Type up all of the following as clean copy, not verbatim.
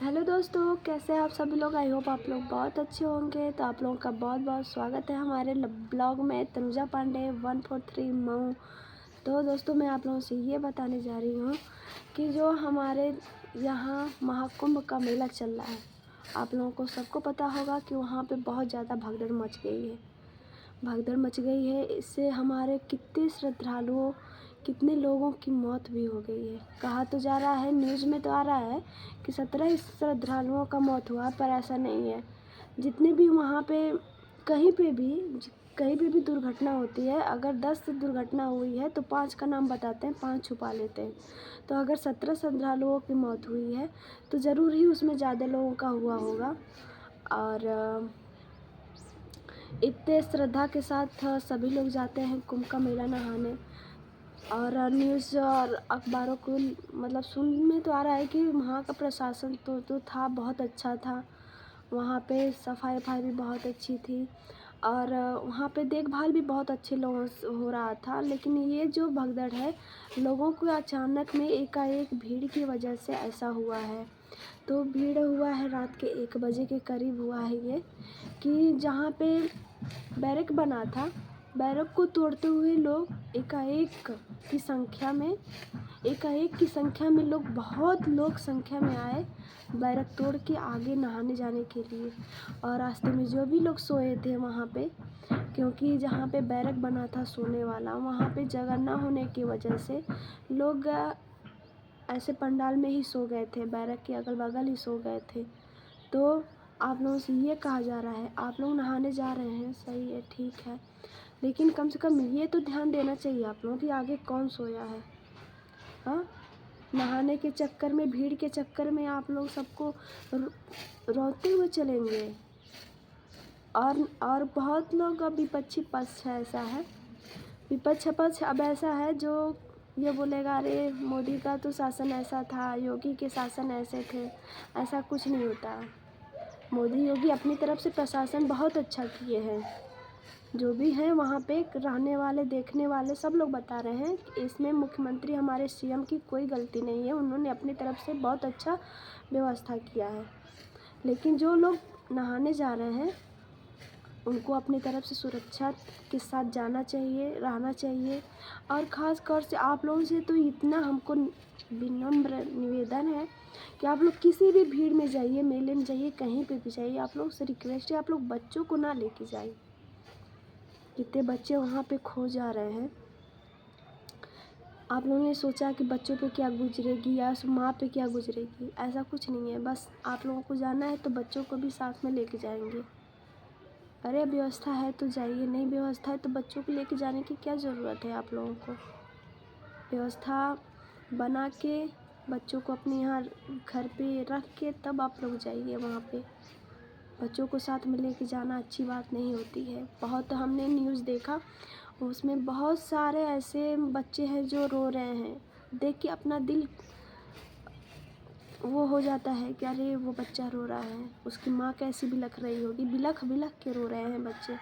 Hello दोस्तों, कैसे हैं आप सभी लोग। आई होप आप लोग बहुत अच्छे होंगे। तो आप लोगों का बहुत बहुत स्वागत है हमारे ब्लॉग में तनुजा पांडे 143 मऊ। तो दोस्तों, मैं आप लोगों से ये बताने जा रही हूँ कि जो हमारे यहाँ महाकुंभ का मेला चल रहा है, आप लोगों को सबको पता होगा कि वहाँ पे बहुत ज़्यादा भगदड़ मच गई है। भगदड़ मच गई है, इससे हमारे कितने श्रद्धालुओं, कितने लोगों की मौत भी हो गई है। कहा तो जा रहा है, न्यूज़ में तो आ रहा है कि 17 श्रद्धालुओं का मौत हुआ, पर ऐसा नहीं है। जितने भी वहाँ पे कहीं पे भी दुर्घटना होती है, अगर 10 दुर्घटना हुई है तो 5 का नाम बताते हैं, 5 छुपा लेते हैं। तो अगर 17 श्रद्धालुओं की मौत हुई है तो ज़रूर ही उसमें ज़्यादा लोगों का हुआ होगा। और इतने श्रद्धा के साथ सभी लोग जाते हैं कुंभ का मेला नहाने। और न्यूज़ और अखबारों को मतलब सुन में तो आ रहा है कि वहाँ का प्रशासन तो था, बहुत अच्छा था। वहाँ पे सफाई भी बहुत अच्छी थी और वहाँ पे देखभाल भी बहुत अच्छे लोगों से हो रहा था। लेकिन ये जो भगदड़ है, लोगों को अचानक में एकाएक भीड़ की वजह से ऐसा हुआ है। तो भीड़ हुआ है रात के 1 बजे के करीब हुआ है ये, कि जहाँ पे बैरक बना था, बैरक को तोड़ते हुए लोग एकाएक की संख्या में लोग, बहुत लोग संख्या में आए बैरक तोड़ के आगे नहाने जाने के लिए। और रास्ते में जो भी लोग सोए थे वहाँ पे, क्योंकि जहाँ पे बैरक बना था सोने वाला, वहाँ पे जगह ना होने की वजह से लोग ऐसे पंडाल में ही सो गए थे, बैरक के अगल बगल ही सो गए थे। तो आप लोगों से ये कहा जा रहा है, आप लोग नहाने जा रहे हैं, सही है, ठीक है, लेकिन कम से कम ये तो ध्यान देना चाहिए आप लोगों कि आगे कौन सोया है। हाँ, नहाने के चक्कर में, भीड़ के चक्कर में आप लोग सबको रोते हुए चलेंगे। और बहुत लोग अब विपक्षी पक्ष है, ऐसा है विपक्ष पक्ष अब ऐसा है जो ये बोलेगा, अरे मोदी का तो शासन ऐसा था, योगी के शासन ऐसे थे। ऐसा कुछ नहीं होता है। मोदी योगी अपनी तरफ से प्रशासन बहुत अच्छा किए हैं। जो भी हैं वहाँ पे रहने वाले, देखने वाले सब लोग बता रहे हैं कि इसमें मुख्यमंत्री हमारे सीएम की कोई गलती नहीं है, उन्होंने अपनी तरफ से बहुत अच्छा व्यवस्था किया है। लेकिन जो लोग नहाने जा रहे हैं उनको अपनी तरफ से सुरक्षा के साथ जाना चाहिए, रहना चाहिए। और ख़ास तौर से आप लोगों से तो इतना हमको विनम्र निवेदन है कि आप लोग किसी भी भीड़ में जाइए, मेले में जाइए, कहीं पे भी जाइए, आप लोग से रिक्वेस्ट है, आप लोग बच्चों को ना लेके जाइए। कितने बच्चे वहाँ पे खो जा रहे हैं। आप लोगों ने सोचा कि बच्चों पे क्या गुजरेगी या माँ पे क्या गुजरेगी, ऐसा कुछ नहीं है। बस आप लोगों को जाना है तो बच्चों को भी साथ में लेके जाएंगे। अरे व्यवस्था है तो जाइए, नहीं व्यवस्था है तो बच्चों को लेके जाने की क्या ज़रूरत है। आप लोगों को व्यवस्था बना के बच्चों को अपने यहाँ घर पे रख के तब आप लोग जाइए वहाँ पे। बच्चों को साथ में लेके जाना अच्छी बात नहीं होती है। बहुत हमने न्यूज़ देखा, उसमें बहुत सारे ऐसे बच्चे हैं जो रो रहे हैं, देख के अपना दिल वो हो जाता है कि अरे वो बच्चा रो रहा है, उसकी माँ कैसी बिलख रही होगी, बिलख बिलख के रो रहे हैं बच्चे।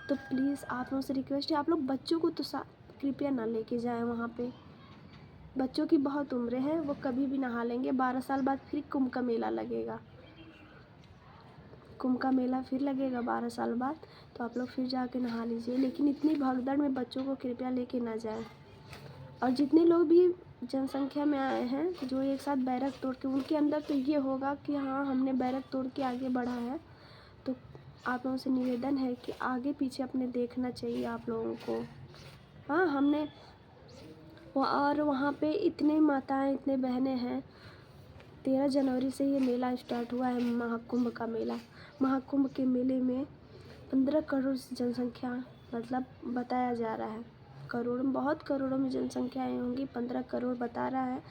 तो प्लीज़ आप लोगों से रिक्वेस्ट है, आप लोग बच्चों को तो कृपया ना लेके जाएं वहाँ पे। बच्चों की बहुत उम्र है, वो कभी भी नहा लेंगे। 12 साल बाद फिर कुंभ का मेला लगेगा, कुंभ का मेला फिर लगेगा 12 साल बाद, तो आप लोग फिर जाके नहा लीजिए। लेकिन इतनी भगदड़ में बच्चों को कृपया लेके ना जाएं। और जितने लोग भी जनसंख्या में आए हैं जो एक साथ बैरक तोड़ के, उनके अंदर तो ये होगा कि हाँ, हमने बैरक तोड़ के आगे बढ़ा है। तो आप लोगों से निवेदन है कि आगे पीछे अपने देखना चाहिए आप लोगों को। हाँ, हमने और वहाँ पे इतने माताएं, इतने बहनें हैं। 13 जनवरी से ये मेला स्टार्ट हुआ है, महाकुंभ का मेला। महाकुंभ के मेले में 15 करोड़ जनसंख्या मतलब बताया जा रहा है। करोड़, बहुत करोड़ों में जनसंख्या आई होंगी, 15 करोड़ बता रहा है।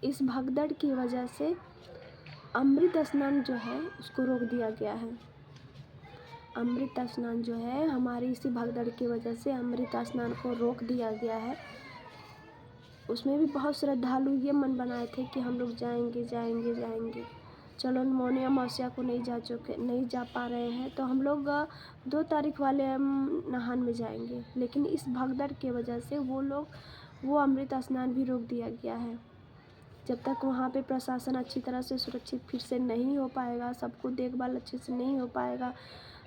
इस भगदड़ की वजह से अमृत स्नान जो है उसको रोक दिया गया है। अमृत स्नान जो है, हमारी इसी भगदड़ की वजह से अमृत स्नान को रोक दिया गया है। उसमें भी बहुत श्रद्धालु ये मन बनाए थे कि हम लोग जाएंगे जाएंगे जाएंगे। चलो, मौनी अमावस्या को नहीं जा पा रहे हैं तो हम लोग 2 तारीख वाले नहान में जाएंगे। लेकिन इस भगदड़ के वजह से वो अमृत स्नान भी रोक दिया गया है। जब तक वहाँ पे प्रशासन अच्छी तरह से सुरक्षित फिर से नहीं हो पाएगा, सबको देखभाल अच्छे से नहीं हो पाएगा,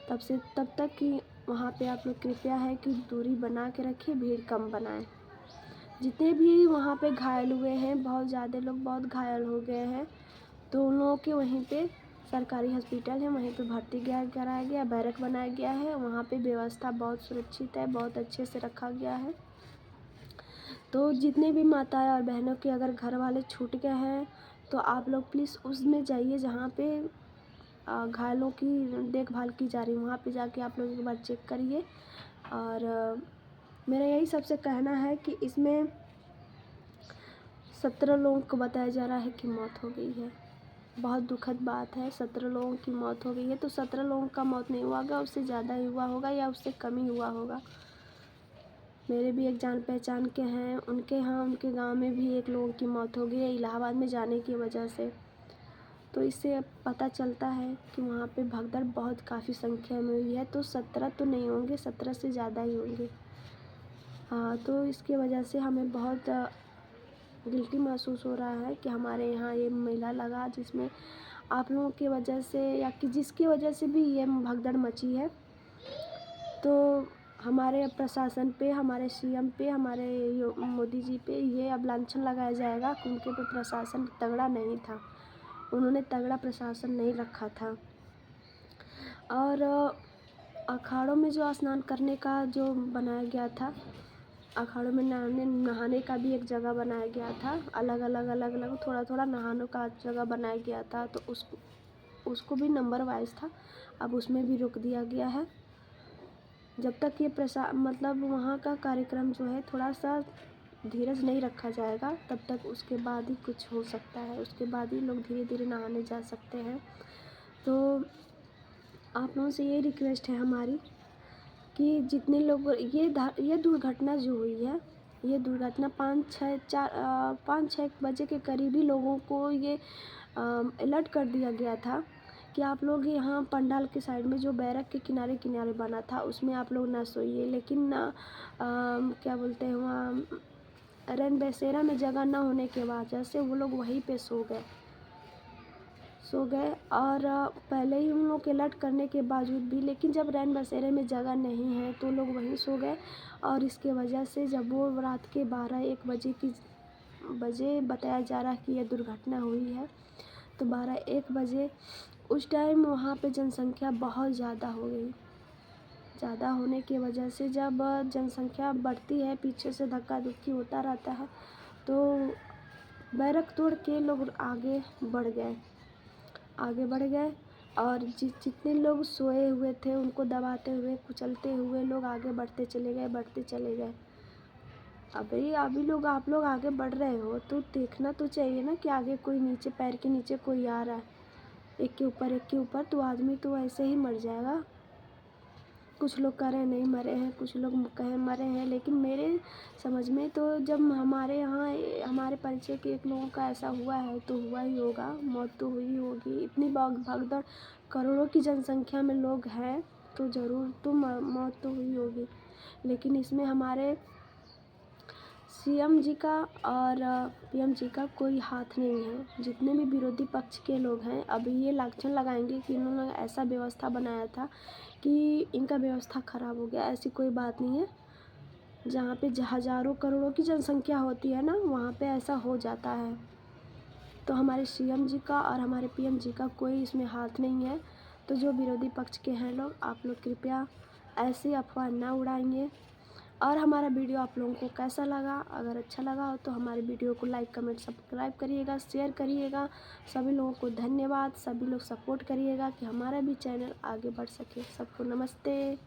तब तक कि वहाँ पे आप लोग कृपया है कि दूरी बना के रखिए, भीड़ कम बनाएं। जितने भी वहाँ पे घायल हुए हैं, बहुत ज़्यादा लोग बहुत घायल हो गए हैं, तो उन लोगों के वहीं पे सरकारी हॉस्पिटल है, वहीं पे भर्ती कराया गया, बैरक बनाया गया है। वहाँ पे व्यवस्था बहुत सुरक्षित है, बहुत अच्छे से रखा गया है। तो जितने भी माताएं और बहनों के अगर घर वाले छूट गए हैं तो आप लोग प्लीज़ उसमें जाइए जहाँ पे घायलों की देखभाल की जा रही है, वहाँ पे जाके आप लोग एक बार चेक करिए। और मेरा यही सबसे कहना है कि इसमें 17 लोगों को बताया जा रहा है कि मौत हो गई है। बहुत दुखद बात है, 17 लोगों की मौत हो गई है। तो 17 लोगों का मौत नहीं हुआ होगा, उससे ज़्यादा ही हुआ होगा या उससे कम ही हुआ होगा। मेरे भी एक जान पहचान के हैं, उनके गांव में भी एक लोगों की मौत हो गई है इलाहाबाद में जाने की वजह से। तो इससे अब पता चलता है कि वहाँ पे भगदड़ बहुत काफ़ी संख्या में हुई है। तो 17 तो नहीं होंगे, 17 से ज़्यादा ही होंगे। हाँ, तो इसकी वजह से हमें बहुत गिल्टी महसूस हो रहा है कि हमारे यहाँ ये मेला लगा जिसमें आप लोगों की वजह से या कि जिसकी वजह से भी ये भगदड़ मची है। तो हमारे प्रशासन पे, हमारे सीएम पे, हमारे मोदी जी पे ये अब लांछन लगाया जाएगा कि उनके पे प्रशासन तगड़ा नहीं था, उन्होंने तगड़ा प्रशासन नहीं रखा था। और अखाड़ों में जो स्नान करने का जो बनाया गया था, अखाड़ों में नहाने का भी एक जगह बनाया गया था, अलग अलग थोड़ा नहाने का जगह बनाया गया था। तो उसको भी नंबर वाइज था, अब उसमें भी रोक दिया गया है। जब तक ये मतलब वहाँ का कार्यक्रम जो है थोड़ा सा धीरज नहीं रखा जाएगा, तब तक उसके बाद ही कुछ हो सकता है, उसके बाद ही लोग धीरे धीरे नहाने जा सकते हैं। तो आप लोगों से ये रिक्वेस्ट है हमारी कि जितने लोग ये दुर्घटना जो हुई है, ये दुर्घटना 5-6 बजे के करीब ही लोगों को ये अलर्ट कर दिया गया था कि आप लोग यहाँ पंडाल के साइड में जो बैरक के किनारे किनारे बना था उसमें आप लोग ना सोइए। लेकिन क्या बोलते हैं, वहाँ रैन बसेरा में जगह ना होने के वजह से वो लोग वहीं पे सो गए। और पहले ही उन लोग के अलर्ट करने के बावजूद भी, लेकिन जब रैन बसेरे में जगह नहीं है तो लोग वहीं सो गए। और इसके वजह से जब वो रात के 12-1 बजे बताया जा रहा है कि यह दुर्घटना हुई है, तो 12-1 बजे उस टाइम वहाँ पे जनसंख्या बहुत ज़्यादा हो गई। ज़्यादा होने की वजह से जब जनसंख्या बढ़ती है, पीछे से धक्का धुक्की होता रहता है, तो बैरक तोड़ के लोग आगे बढ़ गए। और जितने लोग सोए हुए थे उनको दबाते हुए, कुचलते हुए लोग आगे बढ़ते चले गए। अभी आप लोग आगे बढ़ रहे हो तो देखना तो चाहिए ना कि आगे कोई नीचे, पैर के नीचे कोई आ रहा है, एक के ऊपर तो आदमी तो ऐसे ही मर जाएगा। कुछ लोग कह रहे हैं नहीं मरे हैं, कुछ लोग कहे मरे हैं, लेकिन मेरे समझ में तो जब हमारे यहाँ हमारे परिचय के एक लोगों का ऐसा हुआ है तो हुआ ही होगा, मौत तो हुई होगी। इतनी भगदड़, करोड़ों की जनसंख्या में लोग हैं तो ज़रूर तो मौत तो हुई होगी। लेकिन इसमें हमारे सीएम जी का और पीएम जी का कोई हाथ नहीं है। जितने भी विरोधी पक्ष के लोग हैं अभी ये लांछन लगाएंगे कि इन्होंने ऐसा व्यवस्था बनाया था कि इनका व्यवस्था ख़राब हो गया। ऐसी कोई बात नहीं है। जहाँ पे हज़ारों करोड़ों की जनसंख्या होती है ना, वहाँ पे ऐसा हो जाता है। तो हमारे सीएम जी का और हमारे पीएम जी का कोई इसमें हाथ नहीं है। तो जो विरोधी पक्ष के हैं लोग, आप लोग कृपया ऐसी अफवाह ना उड़ाइए। और हमारा वीडियो आप लोगों को कैसा लगा, अगर अच्छा लगा हो तो हमारे वीडियो को लाइक, कमेंट, सब्सक्राइब करिएगा, शेयर करिएगा। सभी लोगों को धन्यवाद। सभी लोग सपोर्ट करिएगा कि हमारा भी चैनल आगे बढ़ सके। सबको नमस्ते।